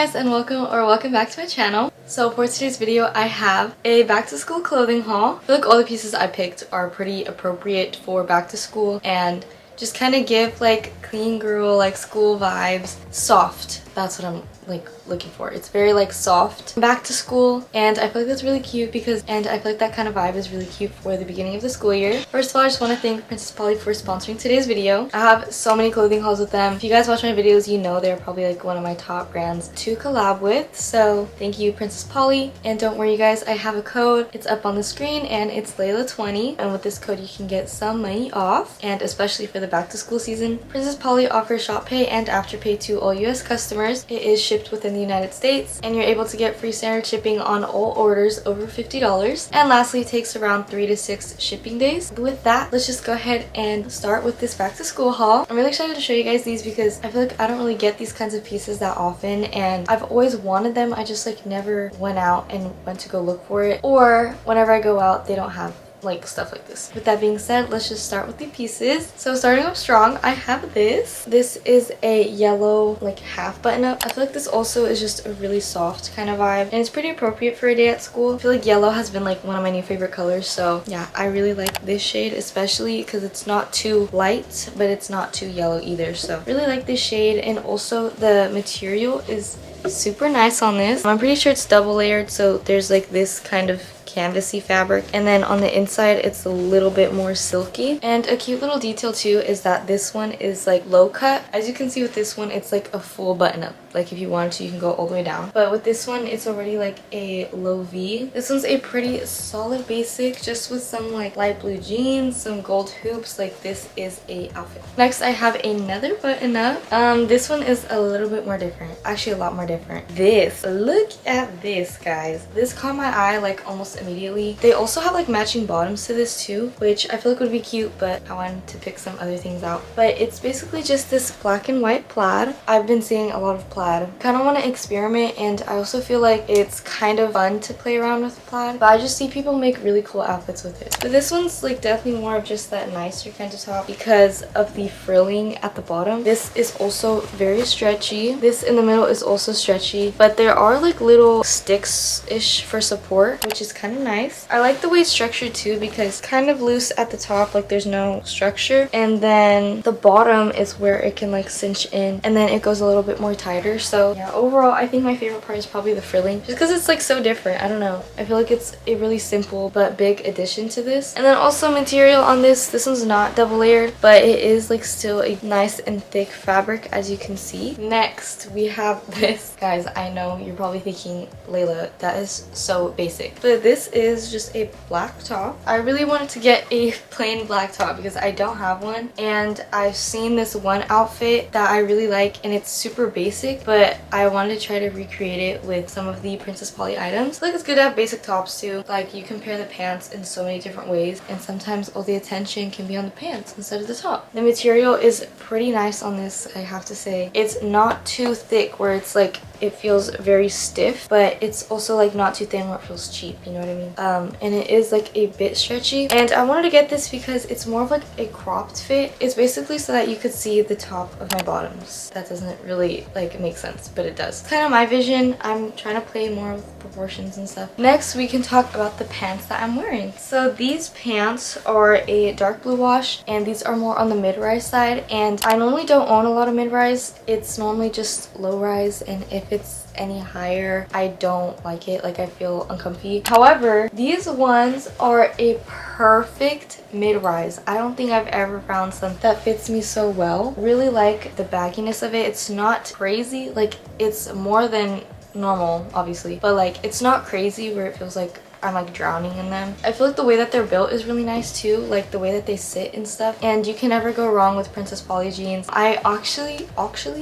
guys, and welcome back to my channel. So for today's video I have a back to school clothing haul. I feel like all the pieces I picked are pretty appropriate for back to school and just kind of give like clean girl like school vibes. Soft, that's what I'm like looking for. It's very like soft back to school, and I feel like that's really cute because I feel like that kind of vibe is really cute for the beginning of the school year. First of all, I just want to thank Princess Polly for sponsoring today's video. I have so many clothing hauls with them. If you guys watch my videos, you know they're probably like one of my top brands to collab with, so thank you Princess Polly. And don't worry you guys, I have a code. It's up on the screen and it's Layla20, and with this code you can get some money off. And especially for the back to school season, Princess Polly offers ShopPay and AfterPay to all US customers. It is shipped within the United States, and you're able to get free standard shipping on all orders over $50. And lastly, it takes around 3 to 6 shipping days. But with that, let's just go ahead and start with this back to school haul. I'm really excited to show you guys these because I feel like I don't really get these kinds of pieces that often, and I've always wanted them. I just like never went out and went to go look for it, or whenever I go out they don't have like stuff like this. With that being said, let's just start with the pieces. So starting off strong, I have this. This is a yellow like half button up. I feel like this also is just a really soft kind of vibe, and it's pretty appropriate for a day at school. I feel like yellow has been like one of my new favorite colors, so yeah, I really like this shade, especially because it's not too light but it's not too yellow either. So really like this shade, and also the material is super nice on this. I'm pretty sure it's double layered, so there's like this kind of canvasy fabric, and then on the inside it's a little bit more silky. And a cute little detail too is that this one is like low cut. As you can see with this one, it's like a full button up. Like if you wanted to, you can go all the way down, but with this one it's already like a low V. This one's a pretty solid basic, just with some like light blue jeans, some gold hoops. Like this is a outfit. Next I have another button up. This one is a little bit more different, actually a lot more different. This, look at this guys, this caught my eye like almost immediately. They also have like matching bottoms to this too, which I feel like would be cute, but I wanted to pick some other things out. But it's basically just this black and white plaid. I've been seeing a lot of plaid. Kind of want to experiment, and I also feel like it's kind of fun to play around with plaid, but I just see people make really cool outfits with it. But this one's like definitely more of just that nicer kind of top because of the frilling at the bottom. This is also very stretchy. This in the middle is also stretchy, but there are like little sticks-ish for support, which is kind of nice. I like the way it's structured too because it's kind of loose at the top, like there's no structure, and then the bottom is where it can like cinch in, and then it goes a little bit more tighter. So yeah, overall I think my favorite part is probably the frilling, just because it's like so different. I don't know, I feel like it's a really simple but big addition to this. And then also material on this one's not double layered, but it is like still a nice and thick fabric, as you can see. Next we have this. Guys, I know you're probably thinking, Layla, that is so basic, but this is just a black top. I really wanted to get a plain black top because I don't have one, and I've seen this one outfit that I really like, and it's super basic, but I wanted to try to recreate it with some of the Princess Polly items. Like it's good to have basic tops too. Like you can pair the pants in so many different ways, and sometimes all the attention can be on the pants instead of the top. The material is pretty nice on this, I have to say. It's not too thick where it's like it feels very stiff, but it's also like not too thin where it feels cheap, you know what I mean? And it is like a bit stretchy, and I wanted to get this because it's more of like a cropped fit. It's basically so that you could see the top of my bottoms. That doesn't really like make sense, but it does. It's kind of my vision. I'm trying to play more with proportions and stuff. Next we can talk about the pants that I'm wearing. So these pants are a dark blue wash, and these are more on the mid-rise side, and I normally don't own a lot of mid-rise. It's normally just low-rise, and if it's any higher I don't like it. Like I feel uncomfy. However, these ones are a perfect mid-rise. I don't think I've ever found some that fits me so well. Really like the bagginess of it. It's not crazy, like it's more than normal obviously, but like it's not crazy where it feels like I'm like drowning in them. I feel like the way that they're built is really nice too, like the way that they sit and stuff, and you can never go wrong with Princess Polly jeans. I actually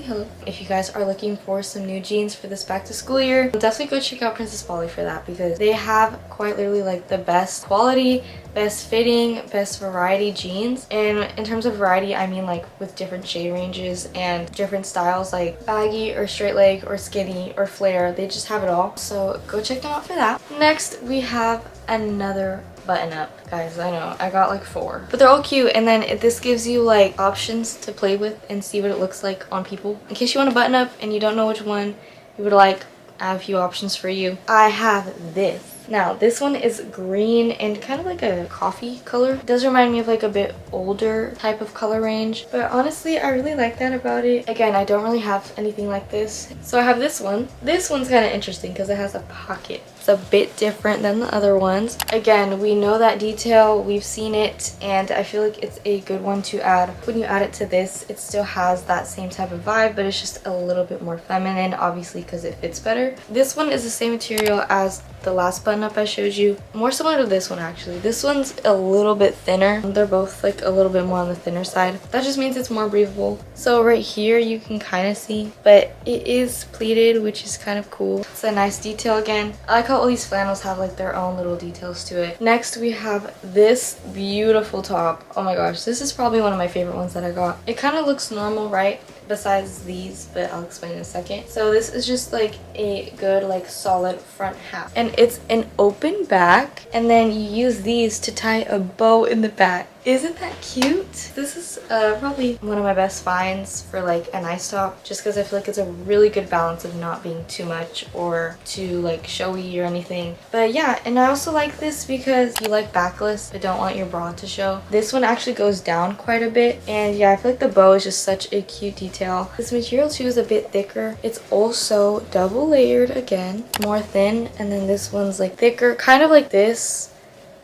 hope if you guys are looking for some new jeans for this back to school year, definitely go check out Princess Polly for that, because they have quite literally like the best quality, best fitting, best variety jeans. And in terms of variety, I mean like with different shade ranges and different styles, like baggy or straight leg or skinny or flare. They just have it all, so go check them out for that. Next we have another button up. Guys, I know I got like 4, but they're all cute, and then this gives you like options to play with and see what it looks like on people. In case you want a button up and you don't know which one, you would like, I have a few options for you. I have this. Now, this one is green and kind of like a coffee color. It does remind me of like a bit older type of color range, but honestly, I really like that about it. Again, I don't really have anything like this. So I have this one. This one's kind of interesting because it has a pocket. It's a bit different than the other ones. Again, we know that detail, we've seen it, and I feel like it's a good one to add. When you add it to this, it still has that same type of vibe, but it's just a little bit more feminine, obviously, because it fits better. This one is the same material as the last button up I showed you. More similar to this one, actually. This one's a little bit thinner. They're both like a little bit more on the thinner side. That just means it's more breathable. So right here you can kind of see, but it is pleated, which is kind of cool. It's a nice detail again. I like how all these flannels have like their own little details to it. Next we have this beautiful top. Oh my gosh, this is probably one of my favorite ones that I got. It kind of looks normal, right? Besides these, but I'll explain in a second. So this is just like a good like solid front half, and it's an open back, and then you use these to tie a bow in the back. Isn't that cute? This is probably one of my best finds for like a nice top, just because I feel like it's a really good balance of not being too much or too like showy or anything. But yeah, and I also like this because you like backless but don't want your bra to show. This one actually goes down quite a bit, and yeah, I feel like the bow is just such a cute detail. This material too is a bit thicker. It's also double layered again, more thin, and then this one's like thicker, kind of like this.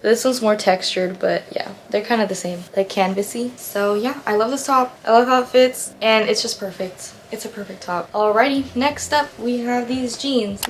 This one's more textured, but yeah, they're kind of the same, like canvasy. So yeah, I love this top. I love how it fits, and it's just perfect. It's a perfect top. Alrighty, next up we have these jeans.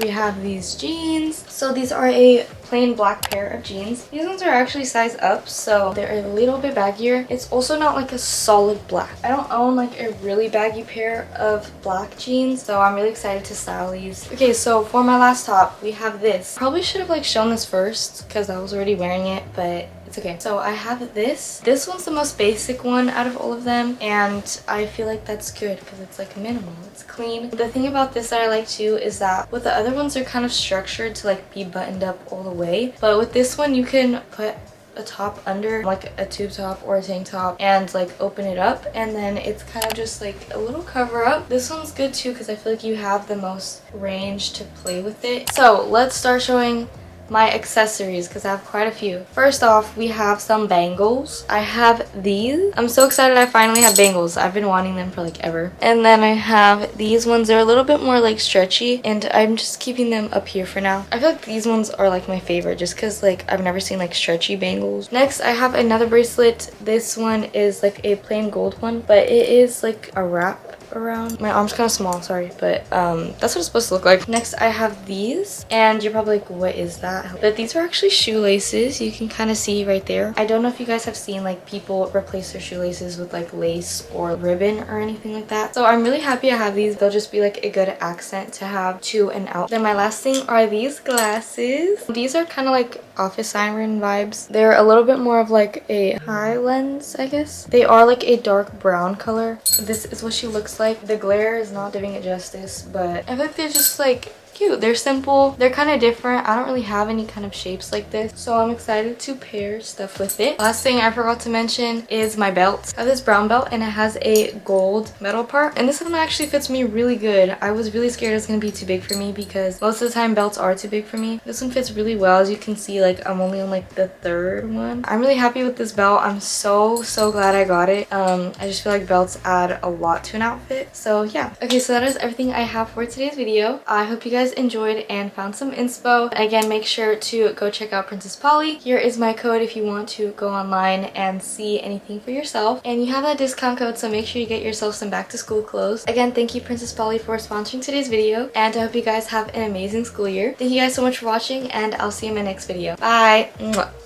So these are a plain black pair of jeans. These ones are actually size up, so they're a little bit baggier. It's also not like a solid black. I don't own like a really baggy pair of black jeans, so I'm really excited to style these. Okay, so for my last top, we have this. Probably should have like shown this first because I was already wearing it, but it's okay. So I have this. This one's the most basic one out of all of them, and I feel like that's good because it's like minimal. It's clean. The thing about this that I like too is that with the other ones, they're kind of structured to like be buttoned up all the way, but with this one you can put a top under, like a tube top or a tank top, and like open it up, and then it's kind of just like a little cover up. This one's good too because I feel like you have the most range to play with it. So let's start showing my accessories because I have quite a few. First off, we have some bangles. I have these. I'm so excited I finally have bangles. I've been wanting them for like ever. And then I have these ones. They're a little bit more like stretchy, and I'm just keeping them up here for now. I feel like these ones are like my favorite just because like I've never seen like stretchy bangles. Next, I have another bracelet. This one is like a plain gold one, but it is like a wrap around. My arm's kind of small, sorry, but that's what it's supposed to look like. Next, I have these, and you're probably like, what is that? But these are actually shoelaces. You can kind of see right there. I don't know if you guys have seen like people replace their shoelaces with like lace or ribbon or anything like that. So I'm really happy I have these. They'll just be like a good accent to have to and out. Then my last thing are these glasses. These are kind of like office siren vibes. They're a little bit more of like a high lens, I guess. They are like a dark brown color. This is what she looks like. The glare is not doing it justice, but I feel like they're just like cute. They're simple. They're kind of different. I don't really have any kind of shapes like this, so I'm excited to pair stuff with it. Last thing I forgot to mention is my belt. I have this brown belt, and it has a gold metal part, and this one actually fits me really good. I was really scared it was gonna be too big for me because most of the time belts are too big for me. This one fits really well. As you can see, like I'm only on like the third one. I'm really happy with this belt. I'm so glad I got it. I just feel like belts add a lot to an outfit. So yeah. Okay, so that is everything I have for today's video. I hope you guys enjoyed and found some inspo. Again, make sure to go check out Princess Polly. Here is my code if you want to go online and see anything for yourself, and you have that discount code, so make sure you get yourself some back to school clothes. Again, thank you Princess Polly for sponsoring today's video, and I hope you guys have an amazing school year. Thank you guys so much for watching, and I'll see you in my next video. Bye. Mwah.